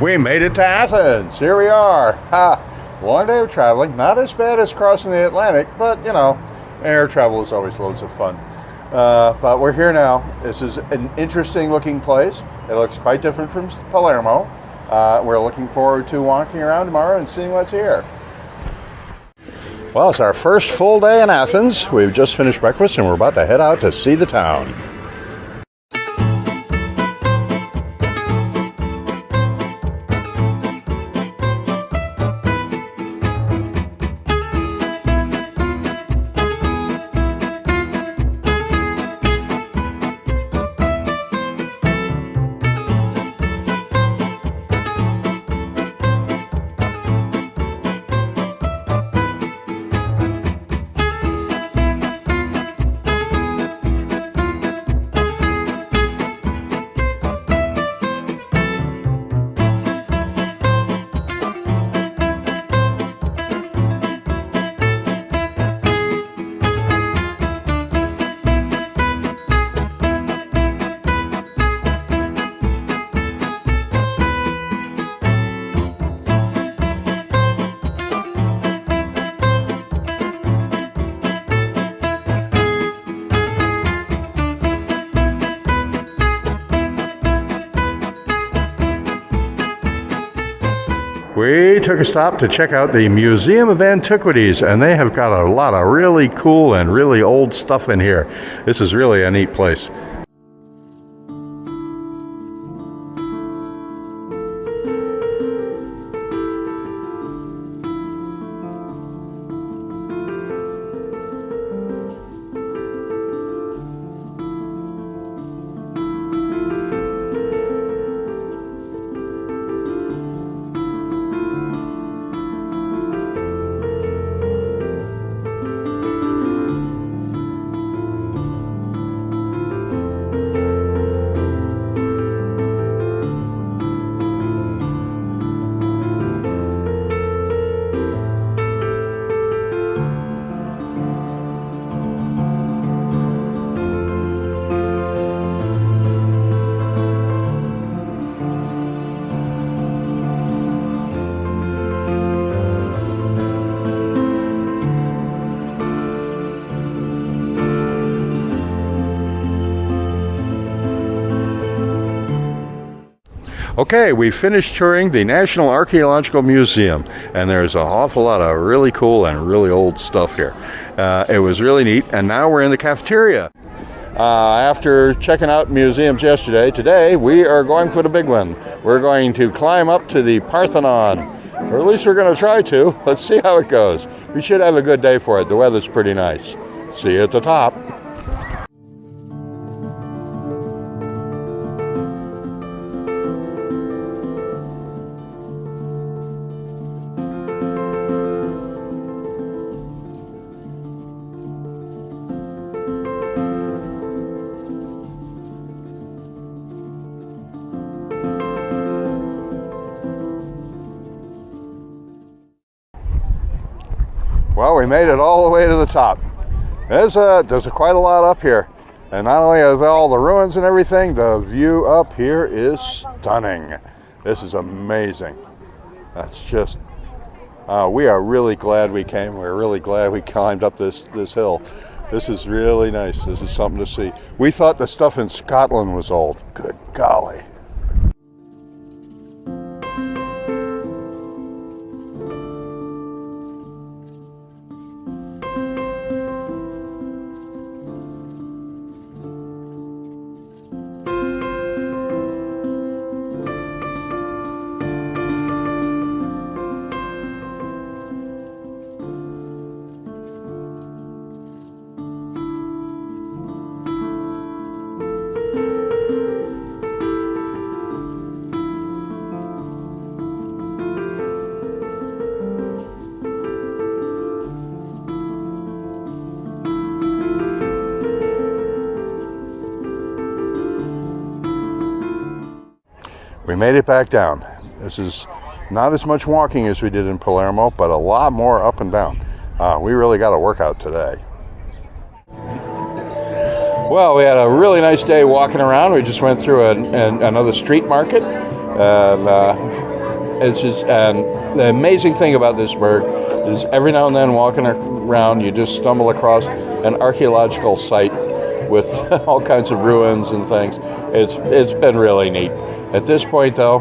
We made it to Athens. Here we are. Long day of traveling. Not as bad as crossing the Atlantic, but you know, air travel is always loads of fun. But we're here now. This is an interesting looking place. It looks quite different from Palermo. We're looking forward to walking around tomorrow and seeing what's here. Well, it's our first full day in Athens. We've just finished breakfast and we're about to head out to see the town. We took a stop to check out the Museum of Antiquities, and they have got a lot of really cool and really old stuff in here. This is really a neat place. Okay, we finished touring the National Archaeological Museum, and there's an awful lot of really cool and really old stuff here. It was really neat, and now we're in the cafeteria. After checking out museums yesterday, today we are going for the big one. We're going to climb up to the Parthenon, or at least we're going to try to. Let's see how it goes. We should have a good day for it. The weather's pretty nice. See you at the top. Well, we made it all the way to the top. There's quite a lot up here. And not only are there all the ruins and everything, the view up here is stunning. This is amazing. That's just, we are really glad we came. We're really glad we climbed up this hill. This is really nice. This is something to see. We thought the stuff in Scotland was old. Good golly. We made it back down. This is not as much walking as we did in Palermo, but a lot more up and down. We really got a workout today. Well, we had a really nice day walking around. We just went through another street market. And it's just, and the amazing thing about this burg is every now and then walking around, you just stumble across an archaeological site with all kinds of ruins and things. It's been really neat. At this point, though,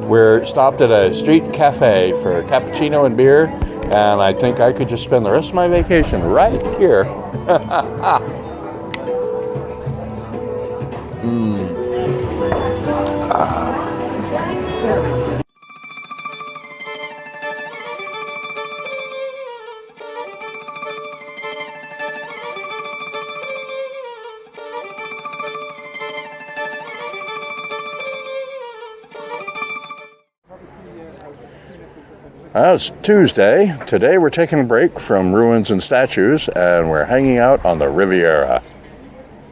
we're stopped at a street cafe for a cappuccino and beer, and I think I could just spend the rest of my vacation right here. It's Tuesday. Today we're taking a break from ruins and statues, and we're hanging out on the Riviera.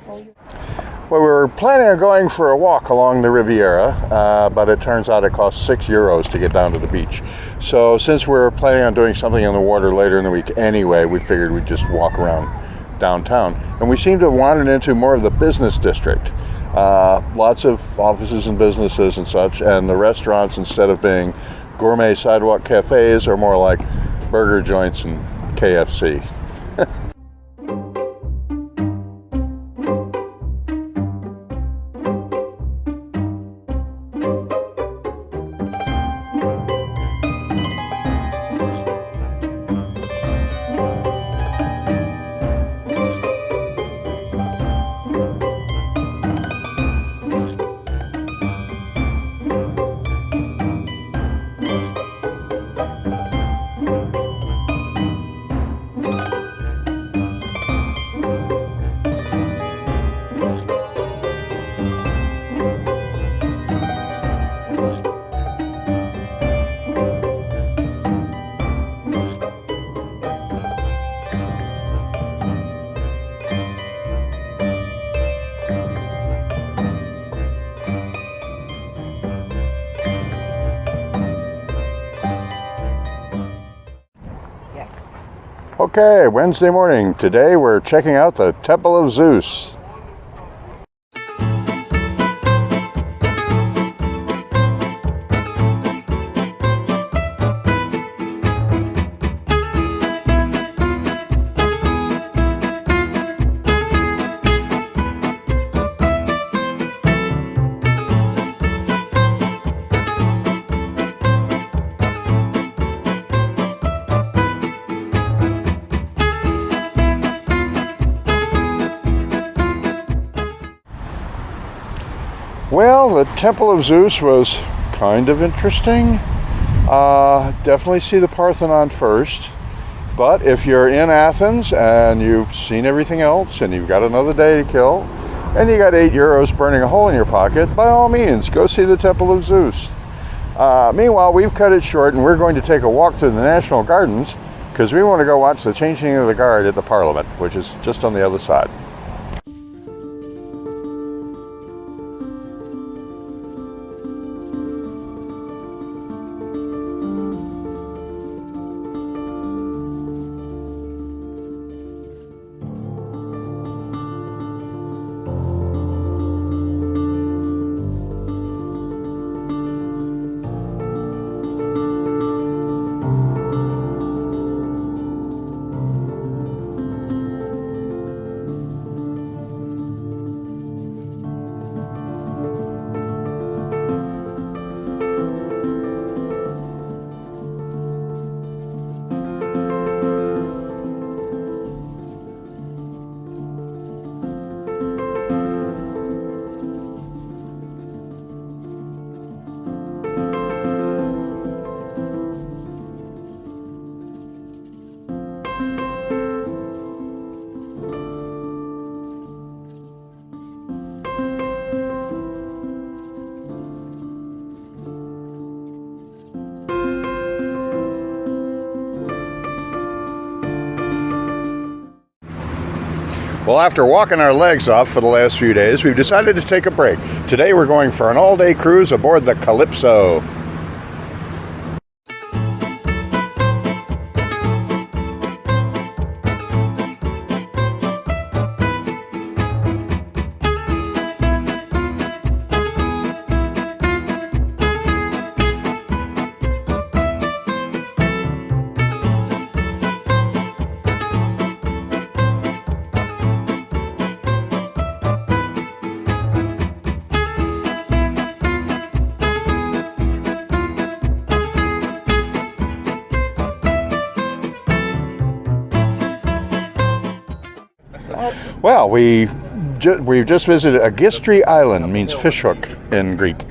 Well, we were planning on going for a walk along the Riviera, but it turns out it costs €6 to get down to the beach. So since we're planning on doing something on the water later in the week anyway, we figured we'd just walk around downtown. And we seem to have wandered into more of the business district. Lots of offices and businesses and such, and the restaurants, instead of being gourmet sidewalk cafes, are more like burger joints and KFC. Okay, Wednesday morning. Today we're checking out the Temple of Zeus. Well, the Temple of Zeus was kind of interesting. Definitely see the Parthenon first. But if you're in Athens and you've seen everything else and you've got another day to kill and you got €8 burning a hole in your pocket, by all means, go see the Temple of Zeus. Meanwhile, we've cut it short and we're going to take a walk through the National Gardens because we want to go watch the changing of the guard at the Parliament, which is just on the other side. Well, after walking our legs off for the last few days, we've decided to take a break. Today we're going for an all-day cruise aboard the Calypso. Well, we've just visited Agistri Island, means fishhook in Greek.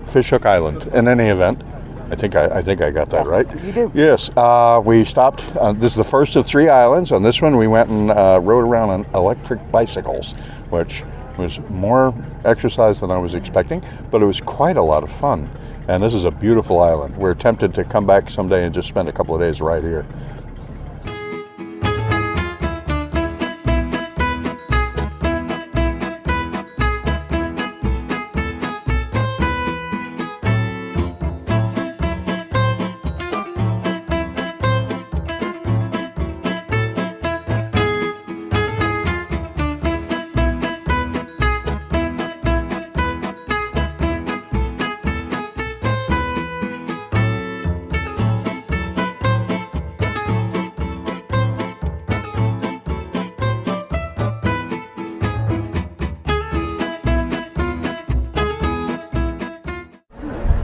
Fishhook Island. In any event, I think I got that right. You do. Yes. We stopped. This is the first of 3 islands. On this one, we went and rode around on electric bicycles, which was more exercise than I was expecting, but it was quite a lot of fun. And this is a beautiful island. We're tempted to come back someday and just spend a couple of days right here.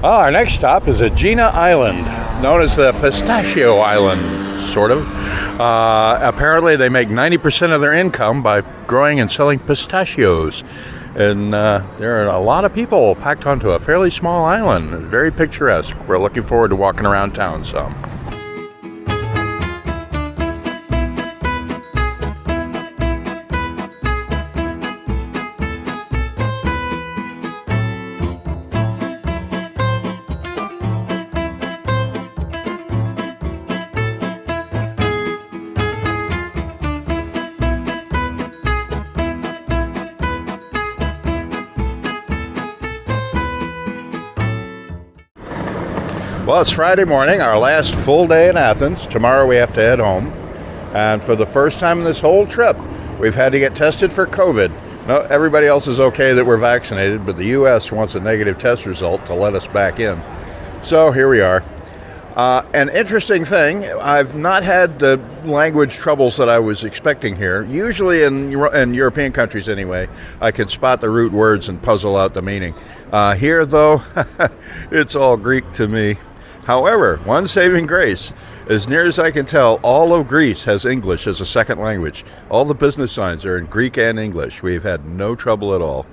Our next stop is Aegina Island, known as the Pistachio Island, sort of. Apparently they make 90% of their income by growing and selling pistachios. And there are a lot of people packed onto a fairly small island. Very picturesque. We're looking forward to walking around town some. Well, it's Friday morning, our last full day in Athens. Tomorrow we have to head home. And for the first time in this whole trip, we've had to get tested for COVID. No, everybody else is okay that we're vaccinated, but the U.S. wants a negative test result to let us back in. So here we are. An interesting thing, I've not had the language troubles that I was expecting here. Usually in European countries anyway, I can spot the root words and puzzle out the meaning. Here though, it's all Greek to me. However, one saving grace, as near as I can tell, all of Greece has English as a second language. All the business signs are in Greek and English. We've had no trouble at all.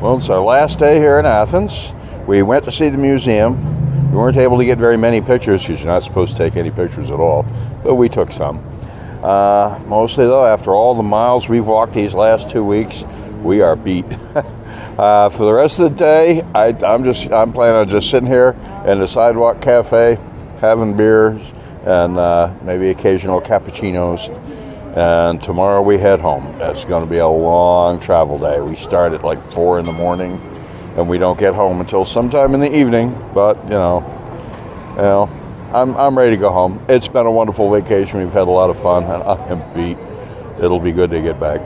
Well, it's our last day here in Athens. We went to see the museum. We weren't able to get very many pictures because you're not supposed to take any pictures at all, but we took some. Mostly though, after all the miles we've walked these last 2 weeks, we are beat. For the rest of the day, I'm planning on just sitting here in the sidewalk cafe, having beers and maybe occasional cappuccinos. And tomorrow we head home. It's going to be a long travel day. We start at like 4 in the morning, and we don't get home until sometime in the evening. But I'm ready to go home. It's been a wonderful vacation. We've had a lot of fun, and I am beat. It'll be good to get back.